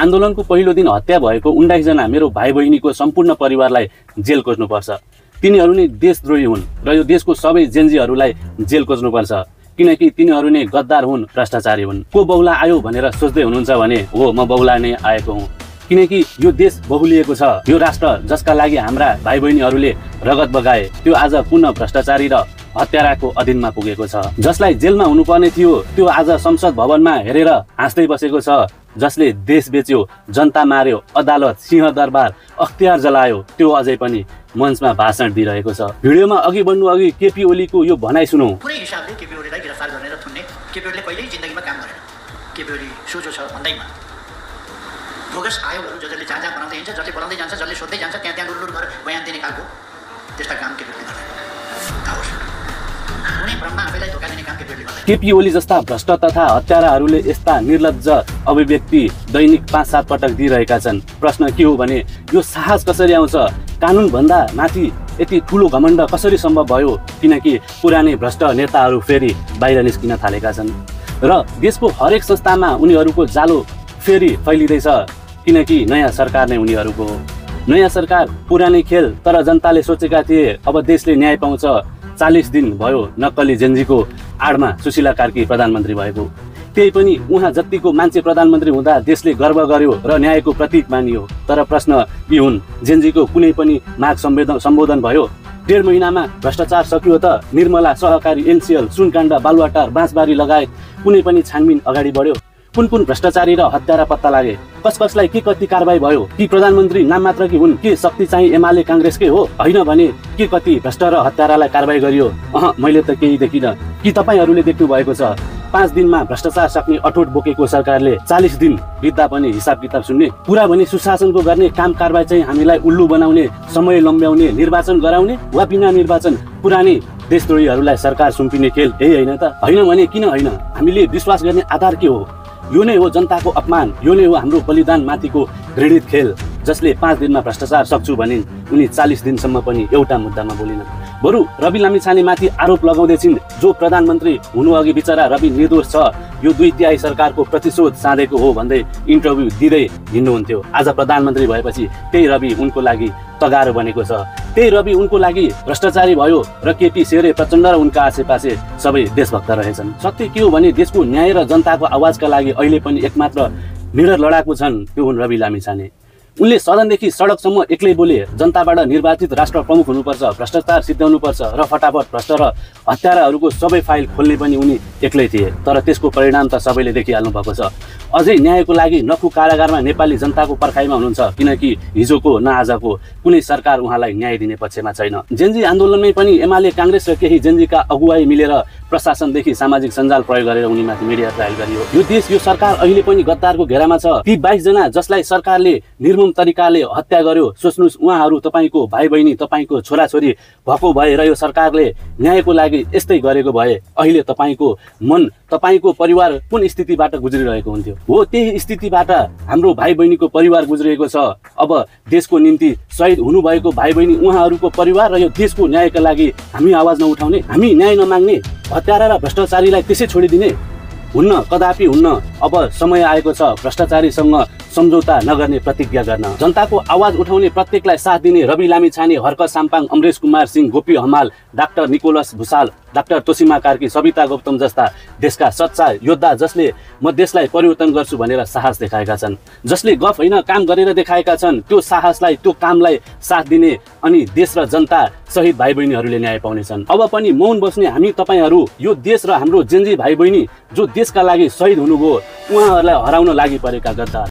आन्दोलनको पहिलो दिन हत्या भएको 19 जना मेरो भाइ बहिनीको सम्पूर्ण परिवारलाई जेल खोज्नुपर्छ। तिनीहरू नै देशद्रोही हुन् र यो देशको सबै जेन्जीहरूलाई जेल खोज्नुपर्छ, किनकि तिनीहरू नै गद्दार हुन्, भ्रष्टाचारी हुन्। को बहुला आयो भनेर सोच्दै हुनुहुन्छ भने हो, म बहुला नै आएको हुँ, किनकि यो देश बहुलिएको छ। यो राष्ट्र जसका लागि हाम्रा भाइ बहिनीहरूले रगत बगाए त्यो आज पुनः भ्रष्टाचारी र हत्याराको अधीनमा पुगेको छ। जसलाई जेलमा हुनुपर्ने थियो त्यो आज संसद भवनमा हेरेर हाँस्दै बसेको छ। जसले देश बेच्यो, जनता मार्यो, अदालत, सिंहदरबार, अख्तियार जलायो, त्यो अझै पनि मञ्चमा भाषण दिइरहेको छ। भिडियोमा अघि बढ्नु अघि केपी ओलीको यो भनाइ सुनौ। कुनै हिसाबले केपी ओलीलाई गिरफ्तार गर्ने र थुन्ने केपी ओलीले कहिल्यै जिन्दगीमा काम गरेन। केपी ओली सोझो छ भन्दैमा बोगस आयोगहरू जसले जहाँ बनाउँदै हिँड्छ, जसले बोलाउँदै जान्छ, जसले सोध्दै जान्छ, त्यहाँ लुर गरेर बयान दिने खालको त्यस्ता काम केपी ओलीले गर्दैन। कुनै भ्रममा आफैलाई धोका दिने काम केपी ओलीले गर्दैन। केपी ओली जस्ता भ्रष्ट तथा हत्याराहरूले यस्ता निर्लज्ज अभिव्यक्ति दैनिक 5-7 पटक दिइरहेका छन्। प्रश्न के हो भने यो साहस कसरी आउँछ? कानुनभन्दा माथि यति ठुलो घमण्ड कसरी सम्भव भयो? किनकि पुरानै भ्रष्ट नेताहरू फेरि बाहिर निस्किन थालेका छन् र देशको हरेक संस्थामा उनीहरूको जालो फेरि फैलिँदैछ, किनकि नयाँ सरकार नै उनीहरूको हो। नयाँ सरकार पुरानै खेल, तर जनताले सोचेका थिए अब देशले न्याय पाउँछ। 40 दिन भयो नक्कली जेन्जीको आडमा सुशीला कार्की प्रधानमन्त्री भएको। त्यही पनि उहाँ जतिको मान्छे प्रधानमन्त्री हुँदा देशले गर्व गर्यो र न्यायको प्रतीक मानियो। तर प्रश्न यी हुन्, जेन्जीको कुनै पनि माग सम्बोधन भयो? 1.5 महिनामा भ्रष्टाचार सकियो त? निर्मला, सहकारी, एनसिएल, सुनकाण्ड, बालुवाटार, बाँसबारी लगायत कुनै पनि छानबिन अगाडि बढ्यो? कुन भ्रष्टाचारी र हत्यारा पत्ता लागे? कसलाई के कति कारबाही भयो? कि प्रधानमन्त्री नाम मात्र कि हुन्? के शक्ति चाहिँ एमाले काङ्ग्रेसकै हो? होइन भने के कति भ्रष्ट र हत्यारालाई कारबाही गरियो? मैले त केही देखिनँ। कि तपाईँहरूले देख्नु भएको छ? 5 दिनमा भ्रष्टाचार सक्ने अठोट बोकेको सरकारले 40 दिन बित्दा पनि हिसाब किताब सुन्ने, पुरा भने सुशासनको गर्ने काम कारबाही चाहिँ हामीलाई उल्लु बनाउने, समय लम्ब्याउने, निर्वाचन गराउने वा बिना निर्वाचन पुरानै देशद्रोहीहरूलाई सरकार सुम्पिने खेल यही होइन त? होइन भने किन होइन? हामीले विश्वास गर्ने आधार के हो? यो नै हो जनताको अपमान, यो नै हो हाम्रो बलिदान माथिको घृणित खेल। जसले 5 दिनमा भ्रष्टाचार सक्छु भनिन् उनी 40 दिनसम्म पनि एउटा मुद्दामा बोलिन। बरु रवि लामिछानेमाथि आरोप लगाउँदैछिन्। जो प्रधानमन्त्री हुनु अघि बिचरा रवि निर्दोष छ, यो 2/3 सरकारको प्रतिशोध साधेको हो भन्दै इन्टरभ्यू दिँदै हिँड्नुहुन्थ्यो। आज प्रधानमन्त्री भएपछि त्यही रवि उनको लागि तगारो बनेको छ। त्यही रवि उनको लागि भ्रष्टाचारी भयो र केपी शेरे प्रचण्ड र उनका आसेपासे सबै देशभक्त रहेछन्। सत्य के हो भने देशको न्याय र जनताको आवाजका लागि अहिले पनि एकमात्र निडर लडाकु छन्, त्यो हुन् रवि लामिछाने। उनले सदनदेखि सडकसम्म एक्लै बोले। जनताबाट निर्वाचित राष्ट्र प्रमुख हुनुपर्छ, भ्रष्टाचार सिद्ध्याउनुपर्छ र फटाफट भ्रष्ट र हत्याराहरूको सबै फाइल खोल्ने पनि उनी एक्लै थिए। तर त्यसको परिणाम त सबैले देखिहाल्नु भएको छ। अझै न्यायको लागि नखु कारागारमा नेपाली जनताको पर्खाइमा हुनुहुन्छ, किनकि हिजोको न आजको कुनै सरकार उहाँलाई न्याय दिने पक्षमा छैन। जेन्जी आन्दोलनमै पनि एमाले, काङ्ग्रेस र केही जेन्जीका अगुवाई मिलेर प्रशासनदेखि सामाजिक सञ्जाल प्रयोग गरेर उनीमाथि मिडिया ट्रायल गरियो। यो देश, यो सरकार अहिले पनि गद्दारको घेरामा छ। ती 22 जना जसलाई सरकारले निर्मम तरिकाले हत्या गर्यो, सोच्नुहोस् उहाँहरू तपाईँको भाइ बहिनी, तपाईँको छोराछोरी भएको भए र यो सरकारले न्यायको लागि यस्तै गरेको भए अहिले तपाईँको मन, तपाईँको परिवार कुन स्थितिबाट गुज्रिरहेको हुन्थ्यो? हो, त्यही स्थितिबाट हाम्रो भाइ बहिनीको परिवार गुज्रिएको छ। अब देशको निम्ति शहीद हुनुभएको भाइ बहिनी, उहाँहरूको परिवार र यो देशको न्यायका लागि हामी आवाज नउठाउने, हामी न्याय नमाग्ने, हत्यारा र भ्रष्टाचारीलाई त्यसै छोडिदिने? हुन्न, कदापि हुन्न। अब समय आएको छ भ्रष्टाचारीसँग सम्झौता नगर्ने प्रतिज्ञा गर्न, जनताको आवाज उठाउने, प्रत्येकलाई साथ दिने। Rabi Lamichhane, Harka Sampang, Amresh Kumar Singh, Gopi Hamal, doctor Nicholas Bhusal, doctor Tosima Karki, Sabita Gautam जस्ता देशका सच्चा योद्धा जसले म देशलाई परिवर्तन गर्छु भनेर साहस देखाएका छन्, जसले गफ होइन काम गरेर देखाएका छन्। त्यो साहसलाई, त्यो कामलाई साथ दिने अनि देश र जनता, शहीद भाइ बहिनीहरूले न्याय पाउनेछन्। अब पनि मौन बस्ने हामी तपाईँहरू, यो देश र हाम्रो जेन्जी भाइ बहिनी जो देशका लागि शहीद हुनुभयो, उहाँहरूलाई हराउन लागि परेका गद्दार।